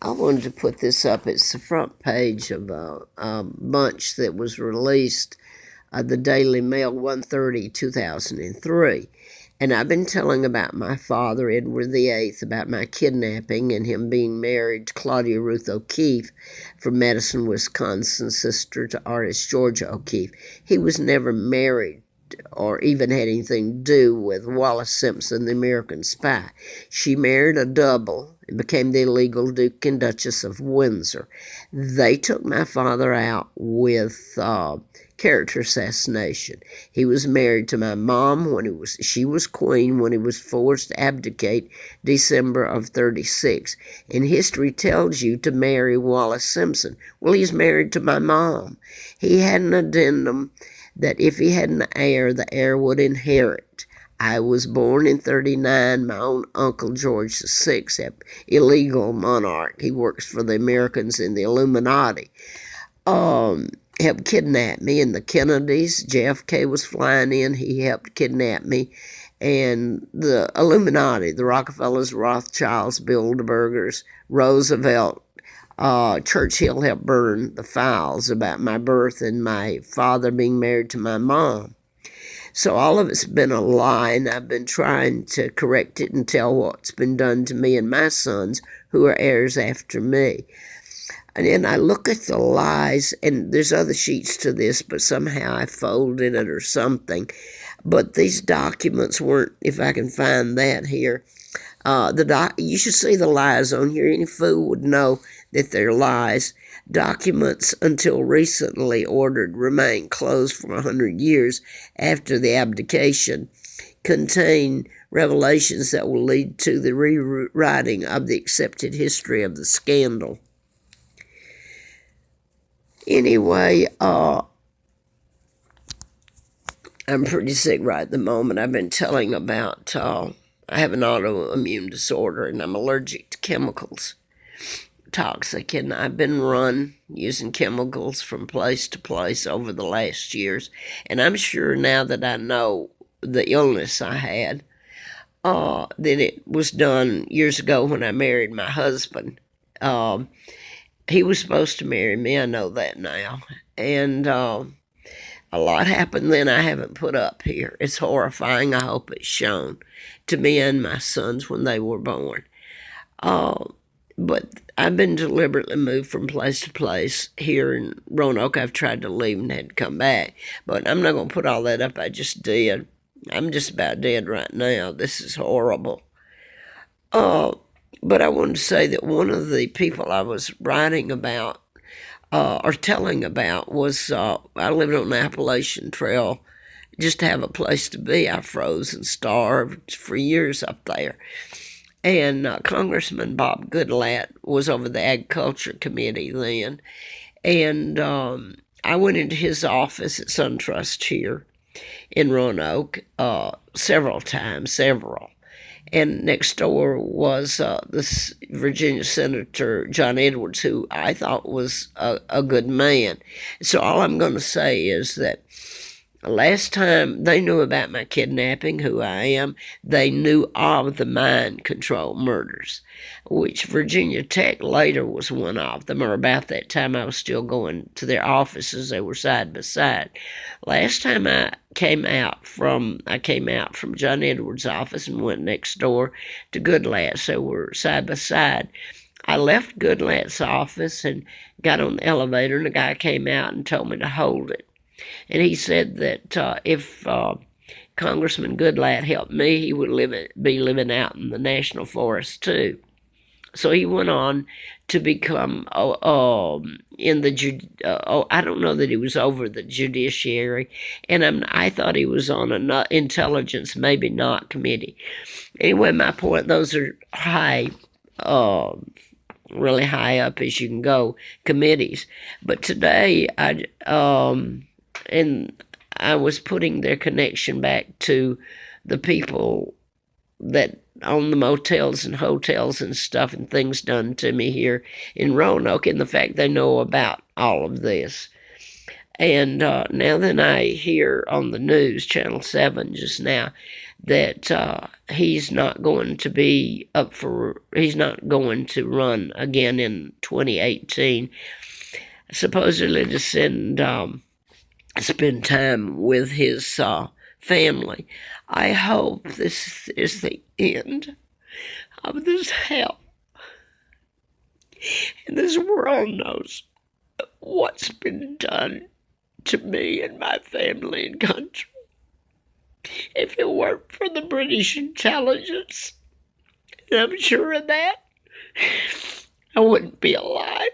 I wanted to put this up. It's the front page of a bunch that was released, the Daily Mail, 130, 2003. And I've been telling about my father, Edward VIII, about my kidnapping and him being married to Claudia Ruth O'Keefe from Madison, Wisconsin, sister to artist Georgia O'Keefe. He was never married or even had anything to do with Wallace Simpson, the American spy. She married a double and became the illegal Duke and Duchess of Windsor. They took my father out with character assassination. He was married to my mom when she was queen when he was forced to abdicate December of 36. And history tells you to marry Wallace Simpson. Well, he's married to my mom. He had an addendum that if he had an heir, the heir would inherit. I was born in 39. My own uncle, George VI, illegal monarch. He works for the Americans in the Illuminati. Helped kidnap me, and the Kennedys. JFK was flying in. He helped kidnap me. And the Illuminati, the Rockefellers, Rothschilds, Bilderbergers, Roosevelt, Churchill helped burn the files about my birth and my father being married to my mom. So all of it's been a lie, and I've been trying to correct it and tell what's been done to me and my sons, who are heirs after me. And then I look at the lies, and there's other sheets to this, but somehow I folded it or something. But these documents weren't, if I can find that here. You should see the lies on here. Any fool would know that they're lies. Documents until recently ordered remain closed for 100 years after the abdication contain revelations that will lead to the rewriting of the accepted history of the scandal. Anyway, I'm pretty sick right at the moment. I've been telling about I have an autoimmune disorder and I'm allergic to chemicals, toxic, and I've been run using chemicals from place to place over the last years. And I'm sure now that I know the illness I had, that it was done years ago when I married my husband. He was supposed to marry me, I know that now. And a lot happened then I haven't put up here. It's horrifying. I hope it's shown to me and my sons when they were born. But I've been deliberately moved from place to place. Here in Roanoke, I've tried to leave and had to come back. But I'm not going to put all that up. I just did. I'm just about dead right now. This is horrible. But I wanted to say that one of the people I was writing about or telling about was I lived on the Appalachian Trail just to have a place to be. I froze and starved for years up there. And Congressman Bob Goodlatte was over the Agriculture Committee then. And I went into his office at SunTrust here in Roanoke several times. And next door was this Virginia Senator John Edwards, who I thought was a good man. So all I'm going to say is that last time they knew about my kidnapping, who I am, they knew of the mind control murders, which Virginia Tech later was one of them, or about that time I was still going to their offices. They were side by side. Last time I came out from John Edwards' office and went next door to Goodlatte's. They were side by side. I left Goodlatte's office and got on the elevator, and the guy came out and told me to hold it. And he said that if Congressman Goodlatte helped me, he would be living out in the National Forest too. So he went on to become I don't know that he was over the judiciary, and I thought he was on an intelligence, maybe not, committee. Anyway, my point, those are high, really high up as you can go committees. But today, and I was putting their connection back to the people that own the motels and hotels and stuff and things done to me here in Roanoke, and the fact they know about all of this. And now then I hear on the news, Channel 7 just now, that he's not going to run again in 2018, supposedly to spend time with his family. I hope this is the end of this hell, and this world knows what's been done to me and my family and country. If it weren't for the British intelligence, and I'm sure of that, I wouldn't be alive.